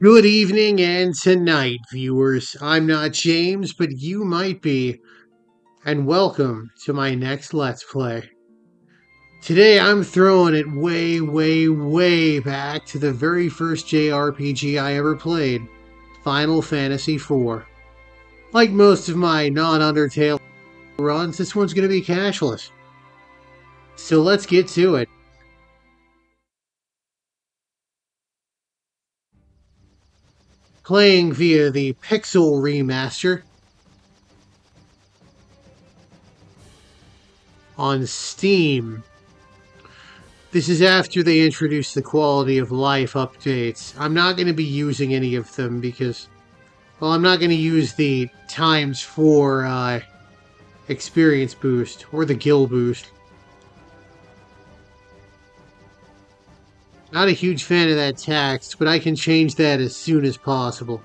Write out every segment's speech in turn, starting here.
Good evening and tonight, viewers. I'm not James, but you might be, and welcome to my next Let's Play. Today I'm throwing it way, way, way back to the very first JRPG I ever played, Final Fantasy IV. Like most of my non-Undertale runs, this one's going to be cashless. So let's get to it. Playing via the Pixel Remaster on Steam. This is after they introduced the quality of life updates. I'm not going to be using any of them because, well, I'm not going to use the times 4 experience boost or the gill boost. Not a huge fan of that text, but I can change that as soon as possible.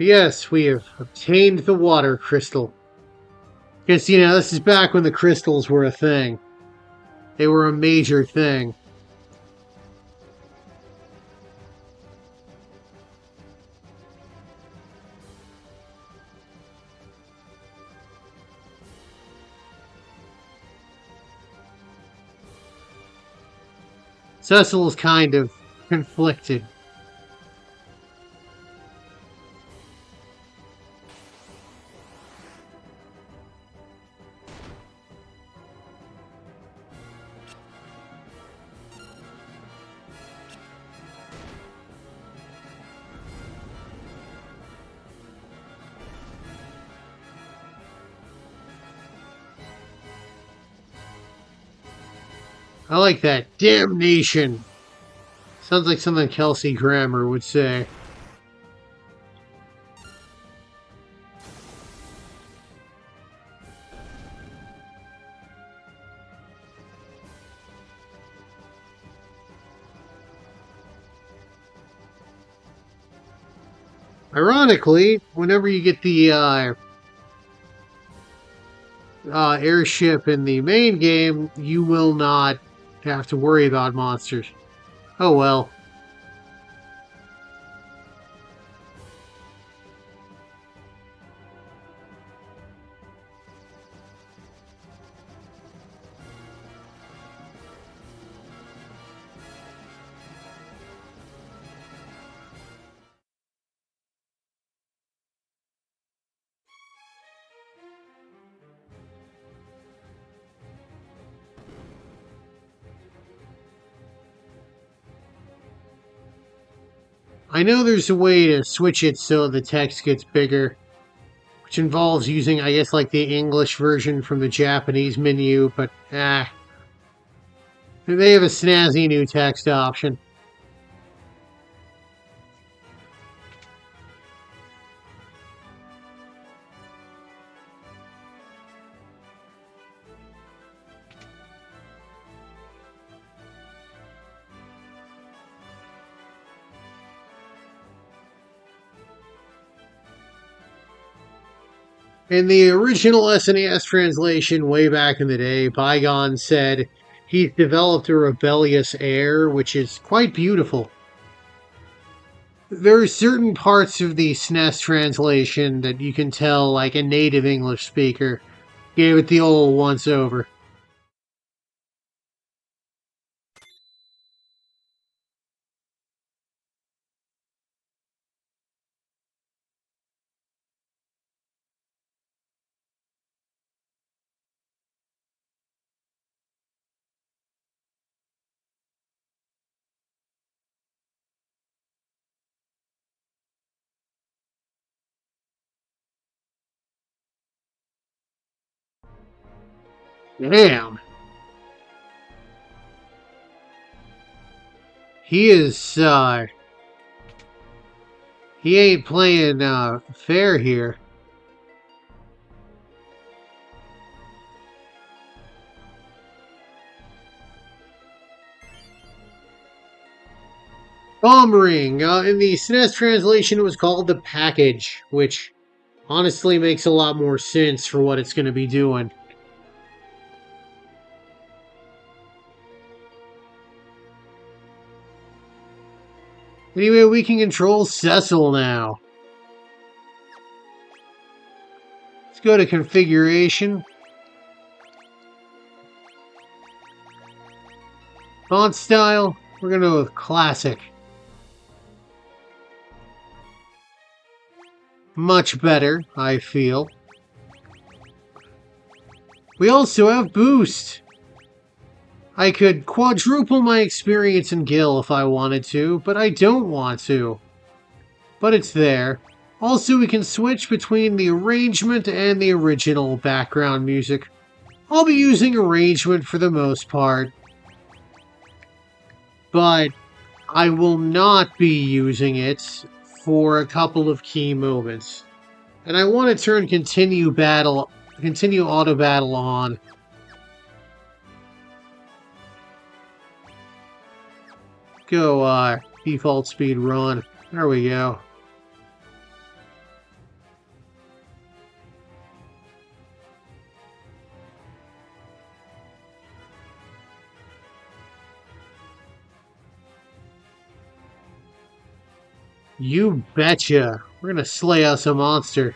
Yes, we have obtained the water crystal. Because, this is back when the crystals were a thing. They were a major thing. Cecil is kind of conflicted. I like that. Damnation! Sounds like something Kelsey Grammer would say. Ironically, whenever you get the airship in the main game, you will not have to worry about monsters. Oh well. I know there's a way to switch it so the text gets bigger, which involves using, I guess, like the English version from the Japanese menu, but they have a snazzy new text option. In the original SNES translation way back in the day, Bygone said he's developed a rebellious air, which is quite beautiful. There are certain parts of the SNES translation that you can tell, like a native English speaker gave it the old once over. Damn. He is, he ain't playing, fair here. Bomb ring. In the SNES translation, it was called the package, which honestly makes a lot more sense for what it's going to be doing. Anyway, we can control Cecil now. Let's go to configuration. Font style, we're going to go with classic. Much better, I feel. We also have boost. I could quadruple my experience in Gil if I wanted to, but I don't want to. But it's there. Also, we can switch between the arrangement and the original background music. I'll be using arrangement for the most part, but I will not be using it for a couple of key moments. And I want to turn continue auto battle on. Go, default speed run. There we go. You betcha. We're gonna slay us a monster.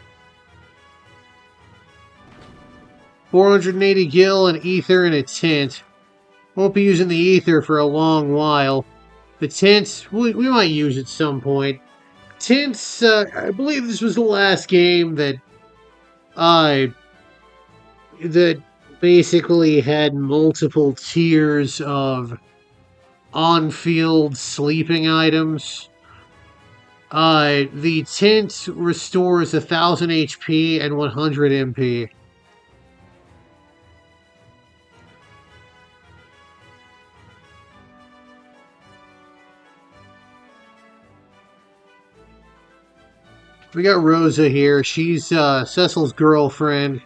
480 gil, an ether, and a tint. Won't be using the ether for a long while. The tints, we might use at some point. Tints, I believe this was the last game that I that basically had multiple tiers of on-field sleeping items. The tint restores 1000 HP and 100 MP. We got Rosa here. She's Cecil's girlfriend.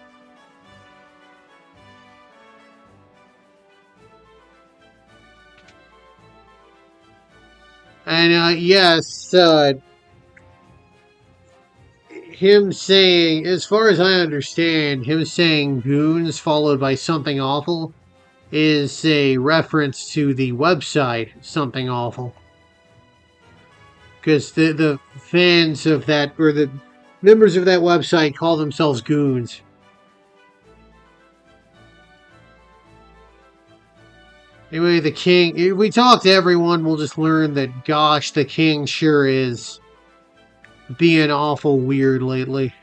And yes, him saying, as far as I understand, him saying goons followed by something awful is a reference to the website Something Awful. Because the fans of that, or the members of that website call themselves goons. Anyway, the king, if we talk to everyone, we'll just learn that, gosh, the king sure is being awful weird lately.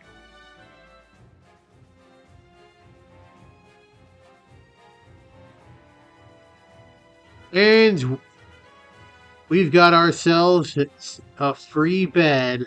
And we've got ourselves a free bed.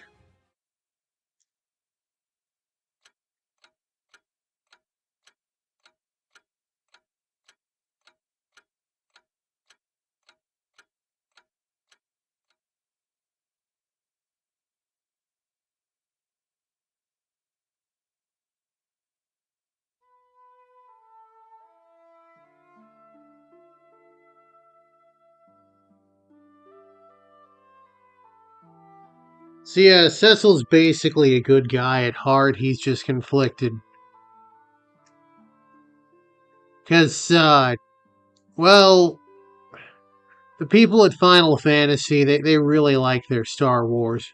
So yeah, Cecil's basically a good guy at heart. He's just conflicted. Because, well, the people at Final Fantasy, they really like their Star Wars.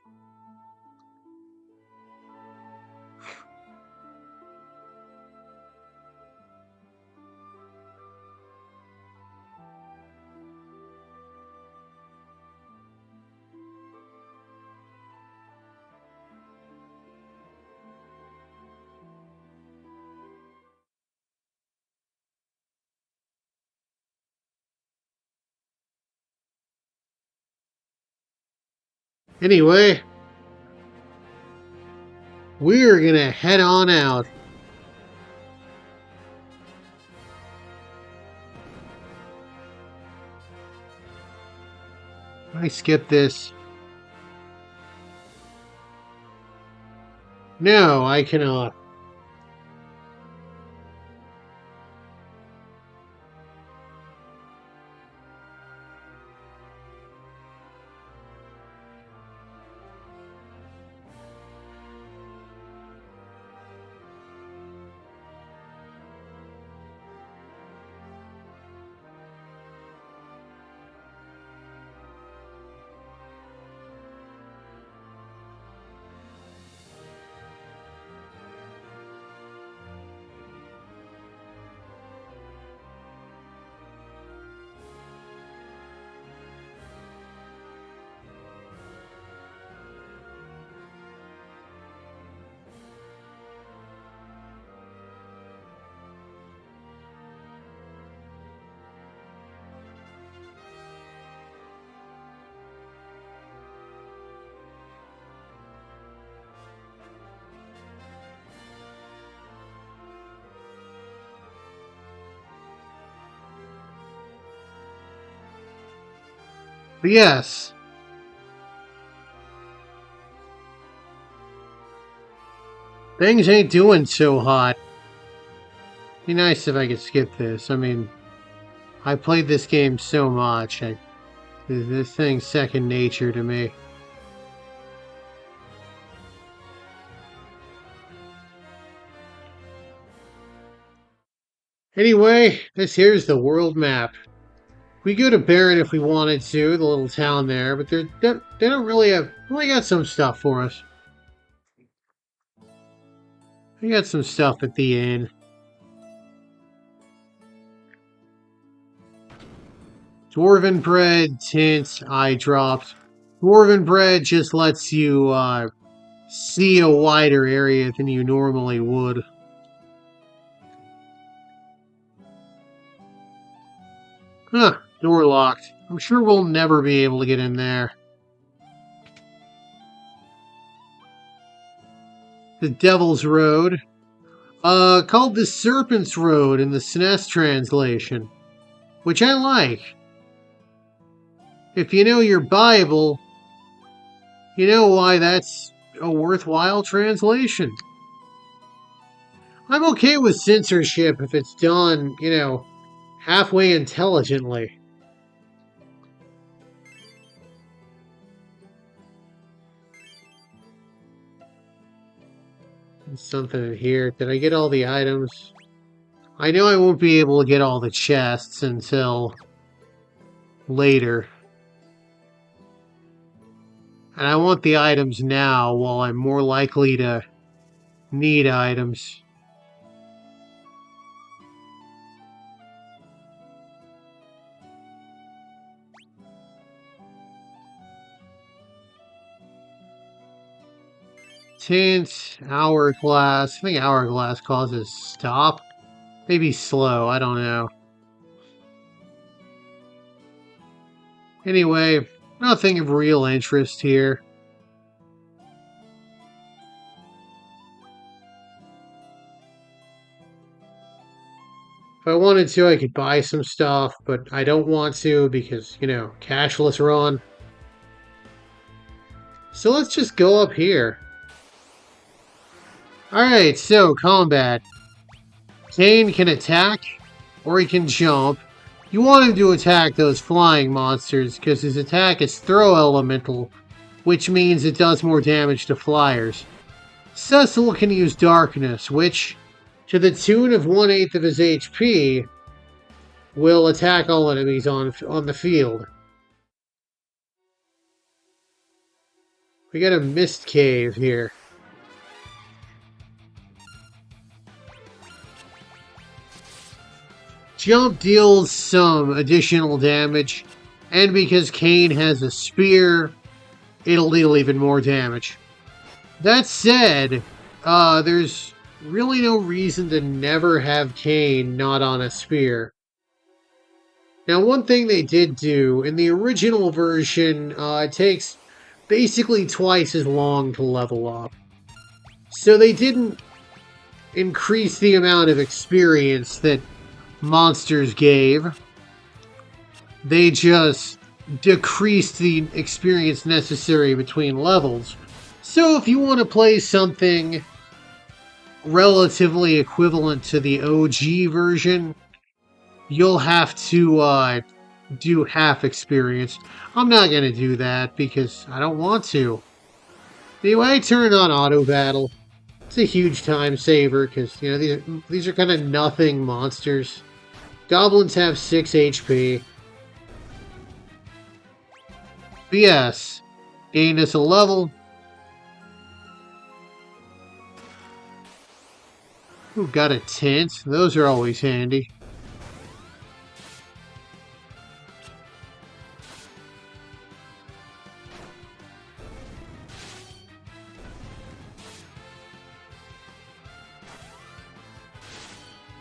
Anyway, we're gonna head on out. I skip this? No, I cannot. But yes, things ain't doing so hot. Be nice if I could skip this. I mean, I played this game so much. This thing's second nature to me. Anyway, this here's the world map. We go to Barron if we wanted to, the little town there, but they don't really have. Well, they got some stuff for us. They got some stuff at the end. Dwarven bread, tints, eye drops. Dwarven bread just lets you see a wider area than you normally would. Huh, door locked. I'm sure we'll never be able to get in there. The Devil's Road. Called the Serpent's Road in the SNES translation, which I like. If you know your Bible, you know why that's a worthwhile translation. I'm okay with censorship if it's done, halfway intelligently. There's something in here. Did I get all the items? I know I won't be able to get all the chests until later. And I want the items now while I'm more likely to need items. Tint, hourglass. I think hourglass causes stop. Maybe slow, I don't know. Anyway, nothing of real interest here. If I wanted to, I could buy some stuff, but I don't want to because, cashless run. So let's just go up here. Alright, so combat. Kane can attack, or he can jump. You want him to attack those flying monsters, because his attack is throw elemental, which means it does more damage to flyers. Cecil can use darkness, which, to the tune of 1/8 of his HP, will attack all enemies on the field. We got a mist cave here. Jump deals some additional damage, and because Kane has a spear, it'll deal even more damage. That said, there's really no reason to never have Kane not on a spear. Now, one thing they did do, in the original version, it takes basically twice as long to level up. So they didn't increase the amount of experience that monsters gave. They just decrease the experience necessary between levels. So if you want to play something relatively equivalent to the OG version, you'll have to do half experience. I'm not going to do that because I don't want to. Anyway, I turn on auto battle. It's a huge time saver because, you know, these are kind of nothing monsters. Goblins have 6 HP. BS. Gain us a level. Ooh, got a tint. Those are always handy.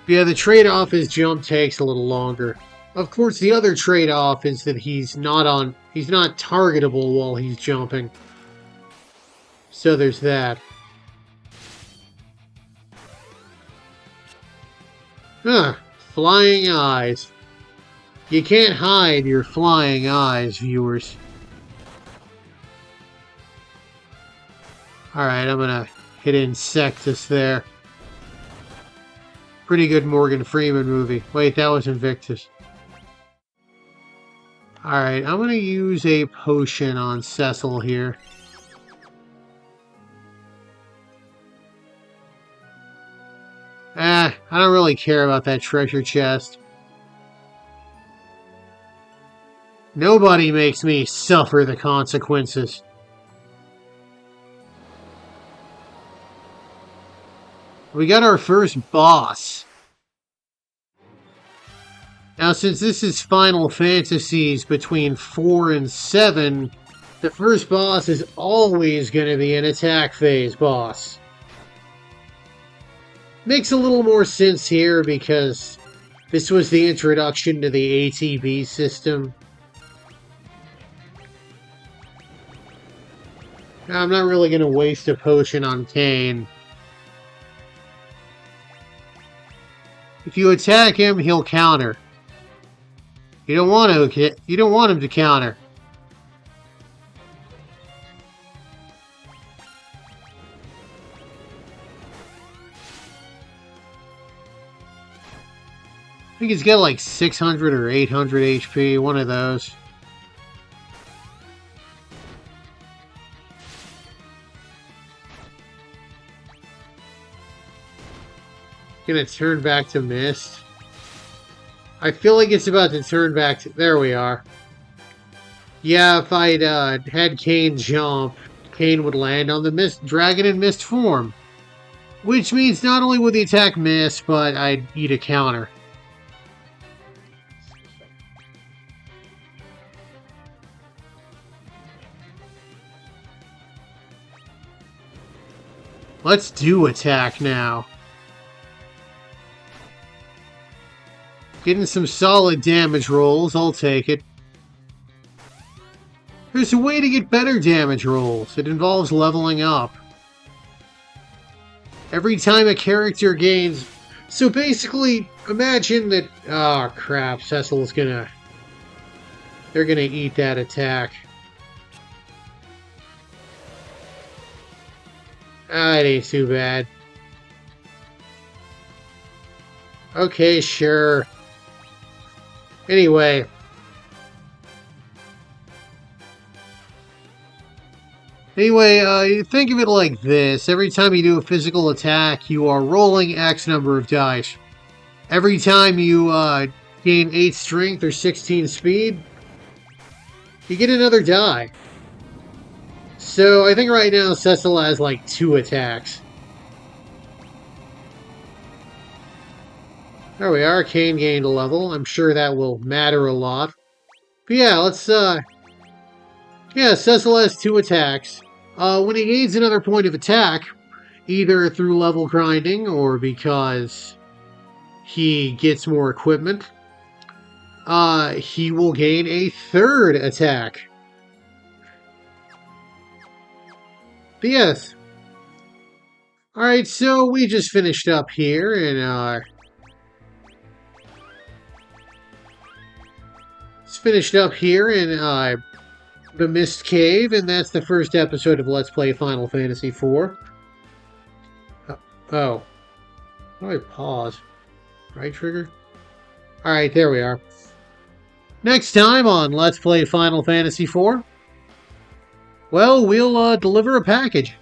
Yeah, the trade-off is jump takes a little longer. Of course, the other trade-off is that he's not targetable while he's jumping. So there's that. Huh, flying eyes. You can't hide your flying eyes, viewers. Alright, I'm gonna hit Insectus there. Pretty good Morgan Freeman movie. Wait, that was Invictus. Alright, I'm gonna use a potion on Cecil here. I don't really care about that treasure chest. Nobody makes me suffer the consequences. We got our first boss. Now, since this is Final Fantasies between 4 and 7, the first boss is always going to be an attack phase boss. Makes a little more sense here because this was the introduction to the ATB system. I'm not really going to waste a potion on Kane. If you attack him, he'll counter. You don't want him to counter. I think he's got like 600 or 800 HP, one of those. Gonna turn back to Mist. I feel like it's about to turn back to... There we are. Yeah, if I'd had Kane jump, Kane would land on the Dragon and Mist form. Which means not only would the attack miss, but I'd eat a counter. Let's do attack now. Getting some solid damage rolls, I'll take it. There's a way to get better damage rolls. It involves leveling up. Every time a character gains... So basically, imagine that... Oh crap, Cecil's gonna... They're gonna eat that attack. Ah, it ain't too bad. Okay, sure. Anyway. Think of it like this. Every time you do a physical attack, you are rolling X number of dice. Every time you gain 8 strength or 16 speed, you get another die. So I think right now Cecil has like 2 attacks. There we are, Kane gained a level. I'm sure that will matter a lot. But yeah, let's yeah, Cecil has 2 attacks. When he gains another point of attack, either through level grinding or because he gets more equipment, he will gain a 3rd attack. But yes. Alright, so we just finished up here, and finished up here in the Mist Cave, and that's the first episode of Let's Play Final Fantasy IV. Oh. How do I pause? Right trigger? Alright, there we are. Next time on Let's Play Final Fantasy IV, well, we'll deliver a package.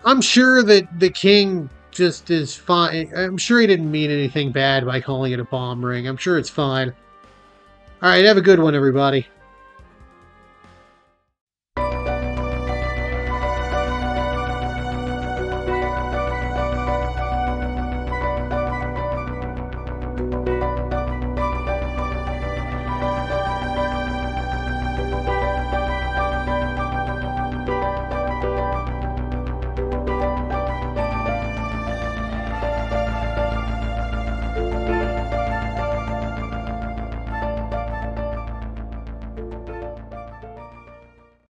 I'm sure that the king just is fine. I'm sure he didn't mean anything bad by calling it a bomb ring. I'm sure it's fine. Alright, have a good one, everybody.